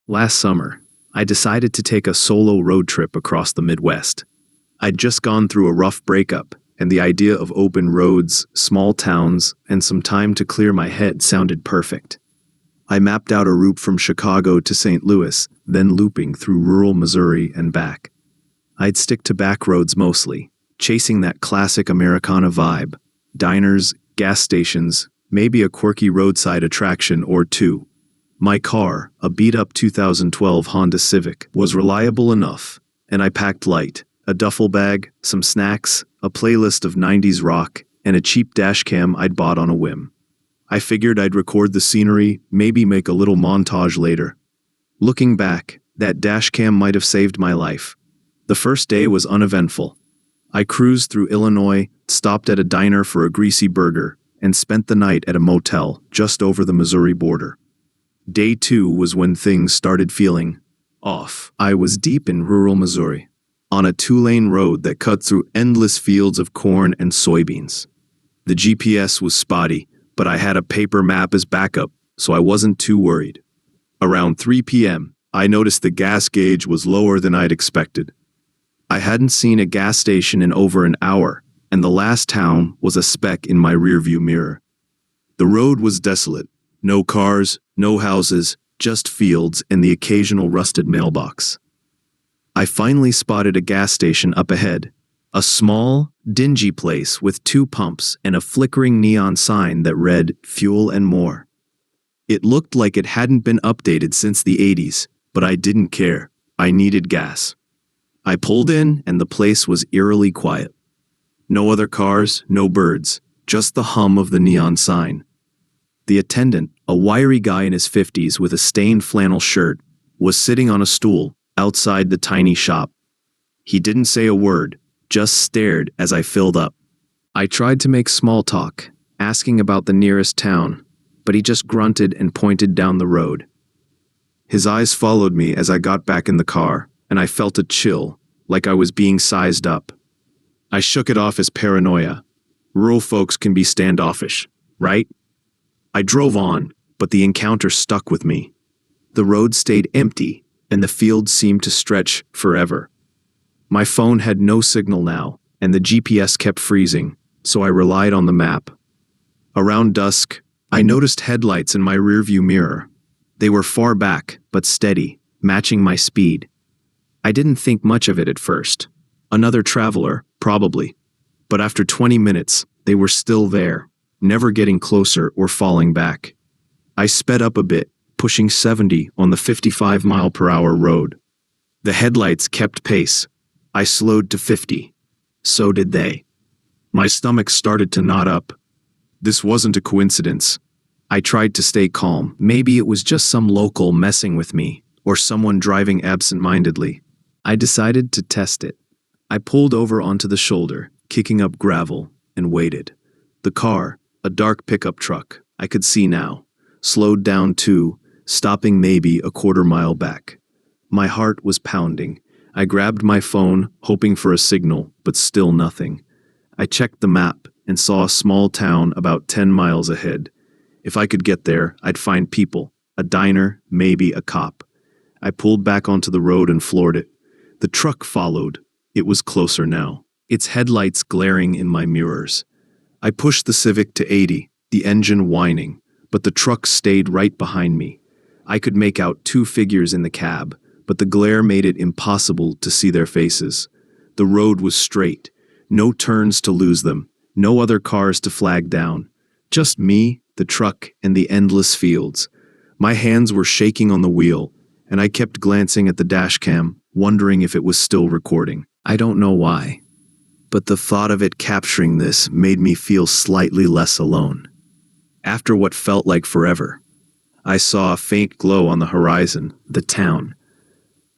Last summer, I decided to take a solo road trip across the Midwest. I'd just gone through a rough breakup, and the idea of open roads, small towns, and some time to clear my head sounded perfect. I mapped out a route from Chicago to St. Louis, then looping through rural Missouri and back. I'd stick to back roads mostly, chasing that classic Americana vibe: diners, gas stations, maybe a quirky roadside attraction or two. My car, a beat-up 2012 Honda Civic, was reliable enough, and I packed light: a duffel bag, some snacks, a playlist of 90s rock, and a cheap dash cam I'd bought on a whim. I figured I'd record the scenery, maybe make a little montage later. Looking back, that dash cam might have saved my life. The first day was uneventful. I cruised through Illinois, stopped at a diner for a greasy burger, and spent the night at a motel just over the Missouri border. Day 2 was when things started feeling off. I was deep in rural Missouri, on a 2-lane road that cut through endless fields of corn and soybeans. The GPS was spotty, but I had a paper map as backup, so I wasn't too worried. Around 3 p.m., I noticed the gas gauge was lower than I'd expected. I hadn't seen a gas station in over an hour, and the last town was a speck in my rearview mirror. The road was desolate. No cars, no houses, just fields and the occasional rusted mailbox. I finally spotted a gas station up ahead, a small, dingy place with 2 pumps and a flickering neon sign that read "Fuel and More." It looked like it hadn't been updated since the 80s, but I didn't care. I needed gas. I pulled in, and the place was eerily quiet. No other cars, no birds, just the hum of the neon sign. The attendant, a wiry guy in his 50s with a stained flannel shirt, was sitting on a stool outside the tiny shop. He didn't say a word, just stared as I filled up. I tried to make small talk, asking about the nearest town, but he just grunted and pointed down the road. His eyes followed me as I got back in the car, and I felt a chill, like I was being sized up. I shook it off as paranoia. Rural folks can be standoffish, right? I drove on, but the encounter stuck with me. The road stayed empty, and the field seemed to stretch forever. My phone had no signal now, and the GPS kept freezing, so I relied on the map. Around dusk, I noticed headlights in my rearview mirror. They were far back, but steady, matching my speed. I didn't think much of it at first. Another traveler, probably. But after 20 minutes, they were still there, never getting closer or falling back. I sped up a bit, pushing 70 on the 55-mile-per-hour road. The headlights kept pace. I slowed to 50. So did they. My stomach started to knot up. This wasn't a coincidence. I tried to stay calm. Maybe it was just some local messing with me, or someone driving absent-mindedly. I decided to test it. I pulled over onto the shoulder, kicking up gravel, and waited. The car, a dark pickup truck, I could see now, slowed down too, stopping maybe a quarter-mile back. My heart was pounding. I grabbed my phone, hoping for a signal, but still nothing. I checked the map and saw a small town about 10 miles ahead. If I could get there, I'd find people, a diner, maybe a cop. I pulled back onto the road and floored it. The truck followed. It was closer now, its headlights glaring in my mirrors. I pushed the Civic to 80, the engine whining, but the truck stayed right behind me. I could make out 2 figures in the cab, but the glare made it impossible to see their faces. The road was straight, no turns to lose them, no other cars to flag down. Just me, the truck, and the endless fields. My hands were shaking on the wheel, and I kept glancing at the dash cam, wondering if it was still recording. I don't know why, but the thought of it capturing this made me feel slightly less alone. After what felt like forever, I saw a faint glow on the horizon, the town.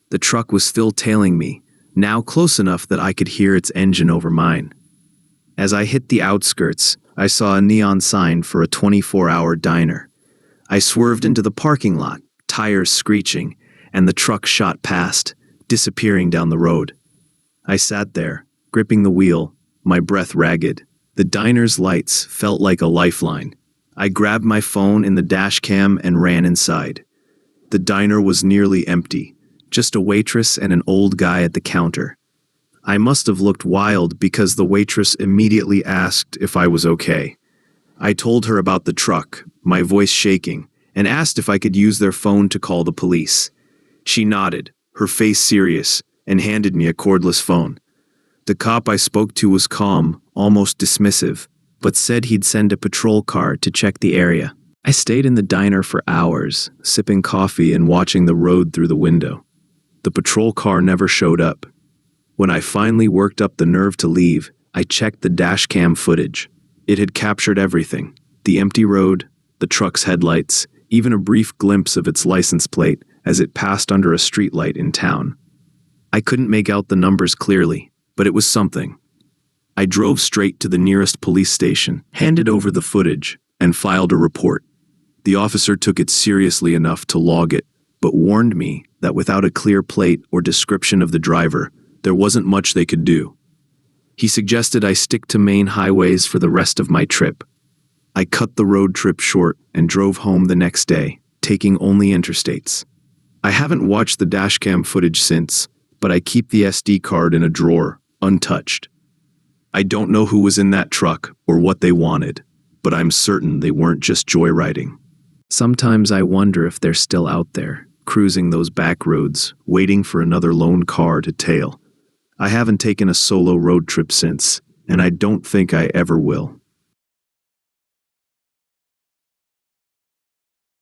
The truck was still tailing me, now close enough that I could hear its engine over mine. As I hit the outskirts, I saw a neon sign for a 24-hour diner. I swerved into the parking lot, tires screeching, and the truck shot past, disappearing down the road. I sat there, gripping the wheel, my breath ragged. The diner's lights felt like a lifeline. I grabbed my phone in the dash cam and ran inside. The diner was nearly empty, just a waitress and an old guy at the counter. I must have looked wild because the waitress immediately asked if I was okay. I told her about the truck, my voice shaking, and asked if I could use their phone to call the police. She nodded, her face serious, and handed me a cordless phone. The cop I spoke to was calm, almost dismissive, but said he'd send a patrol car to check the area. I stayed in the diner for hours, sipping coffee and watching the road through the window. The patrol car never showed up. When I finally worked up the nerve to leave, I checked the dash cam footage. It had captured everything: the empty road, the truck's headlights, even a brief glimpse of its license plate as it passed under a streetlight in town. I couldn't make out the numbers clearly, but it was something. I drove straight to the nearest police station, handed over the footage, and filed a report. The officer took it seriously enough to log it, but warned me that without a clear plate or description of the driver, there wasn't much they could do. He suggested I stick to main highways for the rest of my trip. I cut the road trip short and drove home the next day, taking only interstates. I haven't watched the dashcam footage since, but I keep the SD card in a drawer, untouched. I don't know who was in that truck or what they wanted, but I'm certain they weren't just joyriding. Sometimes I wonder if they're still out there, cruising those back roads, waiting for another lone car to tail. I haven't taken a solo road trip since, and I don't think I ever will.